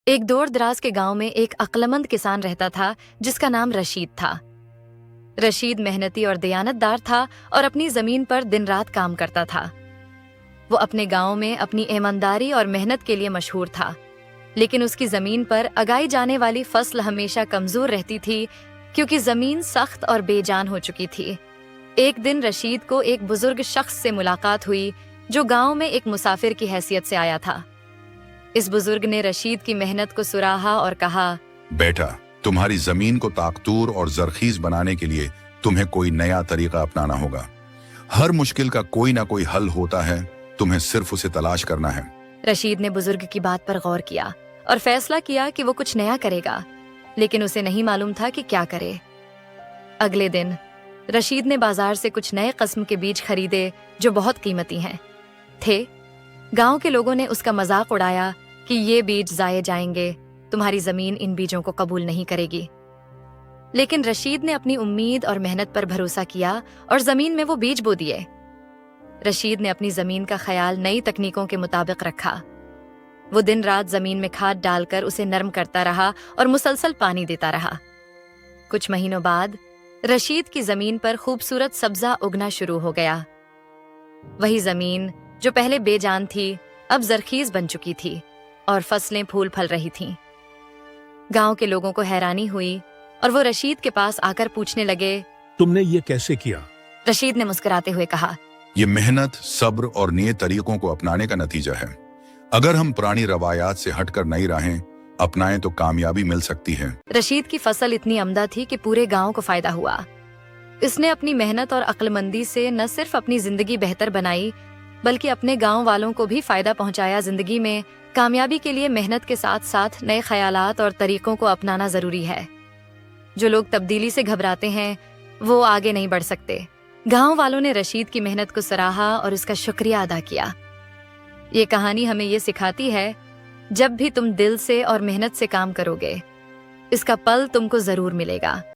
ایک دور دراز کے گاؤں میں ایک عقلمند کسان رہتا تھا جس کا نام رشید تھا۔ رشید محنتی اور دیانتدار تھا اور اپنی زمین پر دن رات کام کرتا تھا۔ وہ اپنے گاؤں میں اپنی ایمانداری اور محنت کے لیے مشہور تھا، لیکن اس کی زمین پر اگائی جانے والی فصل ہمیشہ کمزور رہتی تھی کیونکہ زمین سخت اور بے جان ہو چکی تھی۔ ایک دن رشید کو ایک بزرگ شخص سے ملاقات ہوئی جو گاؤں میں ایک مسافر کی حیثیت سے آیا تھا۔ اس بزرگ نے رشید کی محنت کو سراہا اور کہا، بیٹا، تمہاری زمین کو طاقتور اور زرخیز بنانے کے لیے تمہیں کوئی نیا طریقہ اپنانا ہوگا۔ ہر مشکل کا کوئی نہ کوئی حل ہوتا ہے، تمہیں صرف اسے تلاش کرنا ہے۔ رشید نے بزرگ کی بات پر غور کیا اور فیصلہ کیا کہ وہ کچھ نیا کرے گا، لیکن اسے نہیں معلوم تھا کہ کیا کرے۔ اگلے دن رشید نے بازار سے کچھ نئے قسم کے بیج خریدے جو بہت قیمتی تھے۔ گاؤں کے لوگوں نے اس کا مذاق اڑایا کہ یہ بیج ضائع جائیں گے، تمہاری زمین ان بیجوں کو قبول نہیں کرے گی۔ لیکن رشید نے اپنی امید اور محنت پر بھروسہ کیا اور زمین میں وہ بیج بو دیے۔ رشید نے اپنی زمین کا خیال نئی تکنیکوں کے مطابق رکھا۔ وہ دن رات زمین میں کھاد ڈال کر اسے نرم کرتا رہا اور مسلسل پانی دیتا رہا۔ کچھ مہینوں بعد رشید کی زمین پر خوبصورت سبزہ اگنا شروع ہو گیا۔ وہی زمین جو پہلے بے جان تھی اب زرخیز بن چکی تھی اور فصلیں پھول پھل رہی تھیں۔ گاؤں کے لوگوں کو حیرانی ہوئی اور وہ رشید کے پاس آ کر پوچھنے لگے، تم نے یہ کیسے کیا؟ رشید نے مسکراتے ہوئے کہا، یہ محنت، صبر اور نئے طریقوں کو اپنانے کا نتیجہ ہے۔ اگر ہم پرانی روایات سے ہٹ کر نئی راہیں اپنائیں تو کامیابی مل سکتی ہے۔ رشید کی فصل اتنی عمدہ تھی کہ پورے گاؤں کو فائدہ ہوا۔ اس نے اپنی محنت اور عقلمندی سے نہ صرف اپنی زندگی بہتر بنائی بلکہ اپنے گاؤں والوں کو بھی فائدہ پہنچایا۔ زندگی میں کامیابی کے لیے محنت کے ساتھ ساتھ نئے خیالات اور طریقوں کو اپنانا ضروری ہے۔ جو لوگ تبدیلی سے گھبراتے ہیں وہ آگے نہیں بڑھ سکتے۔ گاؤں والوں نے رشید کی محنت کو سراہا اور اس کا شکریہ ادا کیا۔ یہ کہانی ہمیں یہ سکھاتی ہے، جب بھی تم دل سے اور محنت سے کام کرو گے، اس کا پھل تم کو ضرور ملے گا۔